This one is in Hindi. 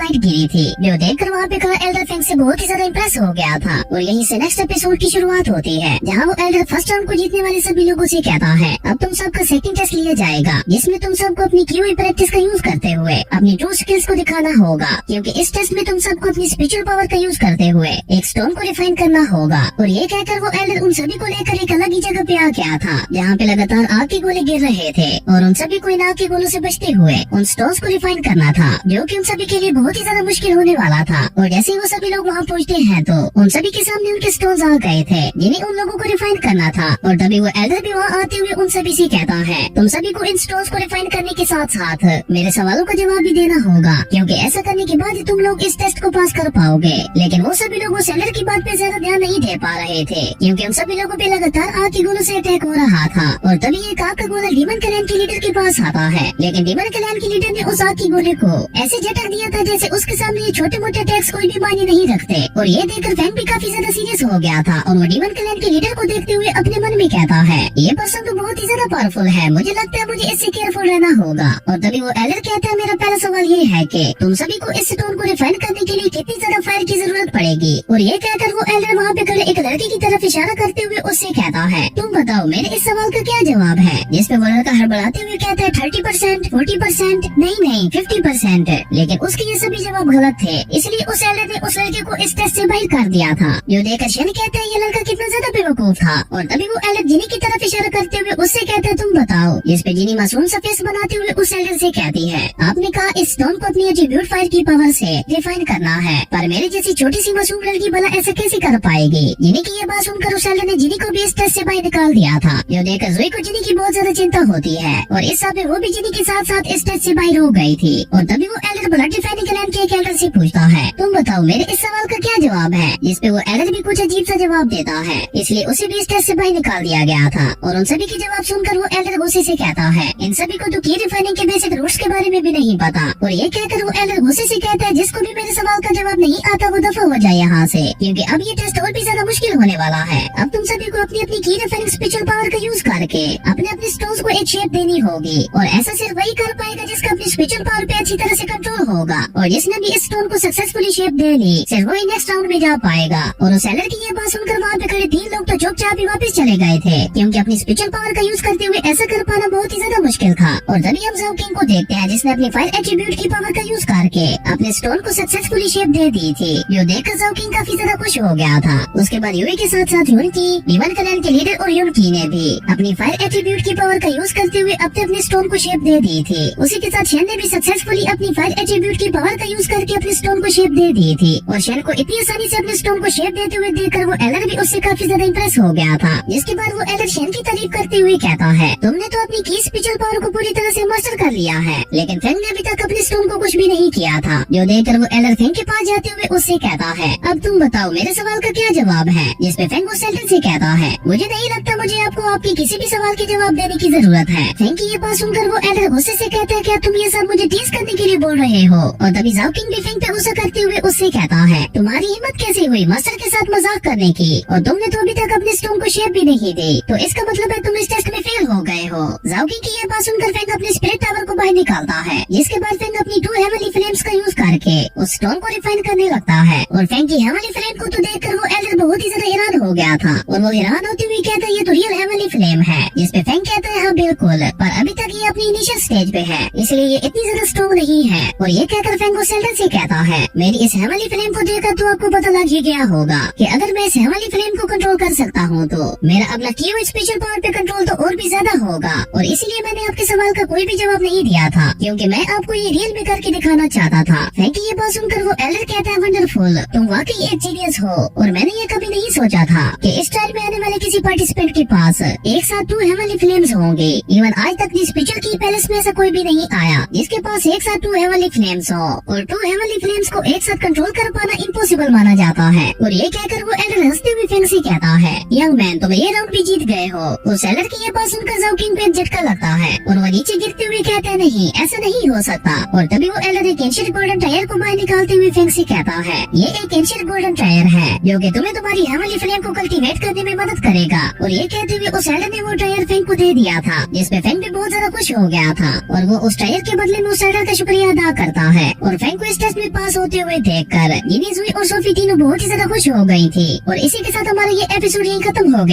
लाइट गिरी थी, जो देखकर वहाँ पे खड़ा एल्डर फेंग से बहुत ही ज्यादा इम्प्रेस हो गया था। और यहीं से नेक्स्ट एपिसोड की शुरुआत होती है, जहाँ वो एल्डर फर्स्ट राउंड को जीतने वाले सभी लोगों से कहता है अब तुम सबका सेकंड टेस्ट लिया जाएगा, जिसमें तुम सबको अपनी की हुई प्रैक्टिस का यूज करते हुए अपनी ट्रू स्किल्स को दिखाना होगा, क्योंकि इस टेस्ट में तुम सबको अपनी स्पिरिचुअल पावर का यूज करते हुए एक स्टोन को रिफाइन करना होगा। और ये कहकर वो एल्डर उन सभी को लेकर एक अलग ही जगह पे आ गया था, जहाँ पे लगातार आग के गोले गिर रहे थे और उन सभी को इन आग के गोलों से बचते हुए उन स्टोन्स को रिफाइन करना था, जो कि उन सभी के लिए बहुत ही ज्यादा मुश्किल होने वाला था। और जैसे ही वो सभी लोग वहाँ पहुँचते हैं तो उन सभी के सामने उनके स्टोन्स आ गए थे, जिन्हें उन लोगों को रिफाइन करना था। और तभी वो एल्डर भी वहाँ आते हुए उन सभी से कहता है तुम सभी को इन स्टोन्स को रिफाइन करने के साथ साथ मेरे सवालों का जवाब भी देना होगा, क्योंकि ऐसा करने के बाद ही तुम लोग इस टेस्ट को पास कर पाओगे। लेकिन वो सभी लोग उस एल्डर की बात पे ज्यादा ध्यान नहीं दे पा रहे थे, क्योंकि उन सभी लोगों पे लगातार आग के गोलों से अटैक हो रहा था। और तभी एक आग का गोला डीमन क्लैन के लीडर के पास आता है, लेकिन डीमन क्लैन के लीडर ने उस आग के गोले को ऐसे झटक दिया था जैसे उसके सामने ये छोटे मोटे अटैक्स कोई भी मायने नहीं रखते। और ये देखकर फैंग भी काफी ज्यादा सीरियस हो गया था, और वो डीमन क्लैन के लीडर को देखते हुए अपने मन में कहता है ये पर्सन तो बहुत ही ज्यादा पावरफुल है, मुझे लगता है मुझे इससे केयरफुल रहना होगा। और तभी वो एल्डर कहता है मेरा पहला सवाल ये है कि तुम सभी को इस स्टोन को रिफाइन करने के लिए कितनी ज्यादा फायर की जरूरत पड़ेगी। और ये कहकर वो एल्डर वहाँ पे खड़े एक लड़की की तरफ इशारा करते हुए उससे कहता है तुम बताओ मेरे इस सवाल का क्या जवाब है। जिसपे वो लड़का हड़बड़ाते हुए कहता है 30%, 40%, नहीं 50%। लेकिन उसके ये सभी जवाब गलत थे, इसलिए उस एल्डर ने उस लड़के को इस टेस्ट से बाहर कर दिया था। जो देखकर शेन कहता है ये लड़का कितना ज्यादा बेवकूफ था। और तभी वो एल्डर जिनी की तरफ इशारा करते हुए उससे कहता है तुम बताओ। जिसपे जिनी मासूम सा फेस बनाते हुए उस एल्डर से कहती है आपने कहा इस स्टोन को अपनी एट्रीब्यूट फायर की पावर से रिफाइन करना है, पर मेरे जैसी छोटी सी मासूम लड़की भला ऐसा कैसे कर पाएगी। जिनी की ये बात सुनकर उस एल्डर ने जिनी को भी इस टेस्ट से बाहर निकाल दिया था। जो देखकर ज़ोई को जिनी की बहुत ज्यादा चिंता होती है, और इस हिसाब में वो भी जिनी के साथ साथ इस टेस्ट से बाहर हो गई थी। और तभी वो एल्डर ब्लड रिफाइनिंग क्लैन के एक एल्डर से पूछता है तुम बताओ मेरे इस सवाल का क्या जवाब है। जिसपे वो एल्डर भी कुछ अजीब सा जवाब देता है, इसलिए उसे भी इस टेस्ट से बाहर निकाल दिया गया था। और उन सभी के जवाब सुनकर वो एल्डर गुस्से से कहता है इन सभी को तो की रिफाइनिंग के बेसिक रूल्स के बारे में भी नहीं पता। और ये कहकर वो एल्डर गुस्से से कहता है जिसको भी मेरे सवाल का जवाब नहीं आता वो दफा हो जाए यहाँ से, क्योंकि अब ये टेस्ट और भी ज्यादा मुश्किल होने वाला है। अब तुम सभी को अपनी अपनी की रिफाइनिंग स्पिरिचुअल पावर का यूज करके अपने अपने स्टोन्स को एक शेप देनी होगी, और ऐसा सिर्फ वही कर पाएगा जिसका अपनी स्पिरिचुअल पावर पे अच्छी तरह से कंट्रोल होगा। और जिसने भी इस स्टोन को सक्सेसफुली शेप दे ली सिर्फ वही नेक्स्ट राउंड में जा पाएगा। और उस एल्डर की ये बात सुनकर वहाँ पे खड़े 3 लोग तो चुपचाप ही वापस चले गए थे, क्योंकि अपनी स्पिरिचुअल पावर का यूज करते हुए ऐसा कर पाना बहुत ही ज्यादा मुश्किल था। और तभी हम ज़ाओ किंग को देखते हैं, जिसने अपनी फायर एट्रीब्यूट की पावर का यूज करके अपने स्टोन को सक्सेसफुली शेप दे दी थी। जो देखकर ज़ाओ किंग काफी ज्यादा खुश हो गया था। उसके बाद यूई के साथ साथ यूनकी, डीमन क्लैन के लीडर और यूनकी ने भी अपनी फायर एट्रीब्यूट की पावर का यूज करते हुए अपने स्टोन को शेप दे दी थी। उसी के साथ शेन ने भी सक्सेसफुली अपनी फायर एट्रीब्यूट की पावर का यूज करके अपने स्टोन को शेप दे दी थी। और शेन को इतनी आसानी से अपने स्टोन को शेप देते हुए देखकर वो एल्डर भी उससे काफी ज्यादा इम्प्रेस हो गया था। जिसके बाद वो एल्डर शेन की तारीफ करते हुए कहता है तुमने तो अपनी की स्पिरिचुअल पावर को पूरी तरह से मास्टर कर लिया है, लेकिन फेंग ने अभी तक अपने स्टोन को कुछ भी नहीं किया था। जो देखकर वो एल्डर फेंग के पास जाते हुए उससे कहता है अब तुम बताओ मेरे सवाल का क्या जवाब है। जिसपे फेंग उस एल्डर से कहता है मुझे नहीं लगता मुझे आपको आपके किसी भी सवाल के जवाब देने की जरूरत है। फेंग की ये बात सुनकर वो एल्डर गुस्से से कहता है क्या तुम ये सब मुझे टीज करने के लिए बोल रहे हो। और तभी ज़ाओ किंग भी फेंग पे गुस्सा करते हुए उससे कहता है तुम्हारी हिम्मत कैसे हुई मास्टर के साथ मजाक करने की, और तुमने तो अभी तक अपने स्टोन को शेप भी नहीं दी, तो इसका मतलब है तुम इस टेस्ट में फेल हो गए हो। ज़ाओ किंग की ये बात सुनकर फेंग अपने स्पिरिट टावर को बाहर निकालता है, जिसके बाद फेंग अपनी 2 हेवनली फ्लेम्स का यूज करके उस स्टोन को रिफाइन करने लगता है। और फेंग की हेवनली फ्लेम को तो देखकर वो एल्डर बहुत ही ज्यादा हैरान हो गया था, और वो हैरान होते हुए कहता है ये तो रियल हेवनली फ्लेम है। जिसपे फेंग कहता है हाँ बिल्कुल, पर अभी तक ये अपनी इनिशियल स्टेज पे है, इसलिए ये इतनी ज्यादा स्ट्रॉन्ग नहीं है। और ये कहकर फेंग उस एल्डर से कहता है मेरी इस हेवनली फ्लेम को देखकर तो आपको पता लग ही गया होगा कि अगर मैं इस हेवनली फ्लेम को कंट्रोल कर सकता हूँ तो मेरा अपना की हुई स्पेशल पावर पे कंट्रोल तो और भी ज्यादा होगा। और इसलिए मैंने आपके सवाल का कोई भी जवाब नहीं दिया था, क्योंकि मैं आपको ये रियल में करके दिखाना चाहता था। फेंग की ये बात सुनकर वो एल्डर कहता है वंडरफुल, तुम वाकई एक जीनियस हो, और मैंने ये कभी नहीं सोचा था कि इस ट्रायल में आने वाले किसी पार्टिसिपेंट के पास एक साथ 2 हेवनली फ्लेम्स होंगे। इवन आज तक जिस पिक्चर की पैलेस में ऐसा कोई भी नहीं आया जिसके पास एक साथ 2 हेवनली फ्लेम्स हो, और 2 हेवनली फ्लेम्स को एक साथ कंट्रोल कर पाना इम्पॉसिबल माना जाता है। और ये कहकर वो एल्डर हंसते हुए फेंग से कहता है यंग मैन तुम ये राउंड भी जीत गए हो। उस एल्डर की ये बात सुनकर जाओ किंग पे एक झटका लगता है और वो नीचे गिरते हुए कहते हैं नहीं ऐसा नहीं हो सकता। और तभी वो एल्डर एक एंशिएंट गोल्डन टायर को बाहर निकालते हुए फेंग से कहता है ये एक एंशिएंट गोल्डन टायर है जो कि तुम्हें तुम्हारी हेवनली फ्लेम को कल्टीवेट करने में मदद करेगा। और ये कहते हुए उस एल्डर ने वो टायर फेंग को दे दिया था, जिसपे फेंग भी बहुत ज्यादा खुश हो गया था और वो उस टायर के बदले में उस एल्डर का शुक्रिया अदा करता है। और फेंग को इस टेस्ट में पास होते हुए देखकर जिनी, जुई और सोफी तीनों बहुत ही ज्यादा खुश हो गई थी। और इसी के साथ हमारा ये एपिसोड यहीं खत्म हो गया।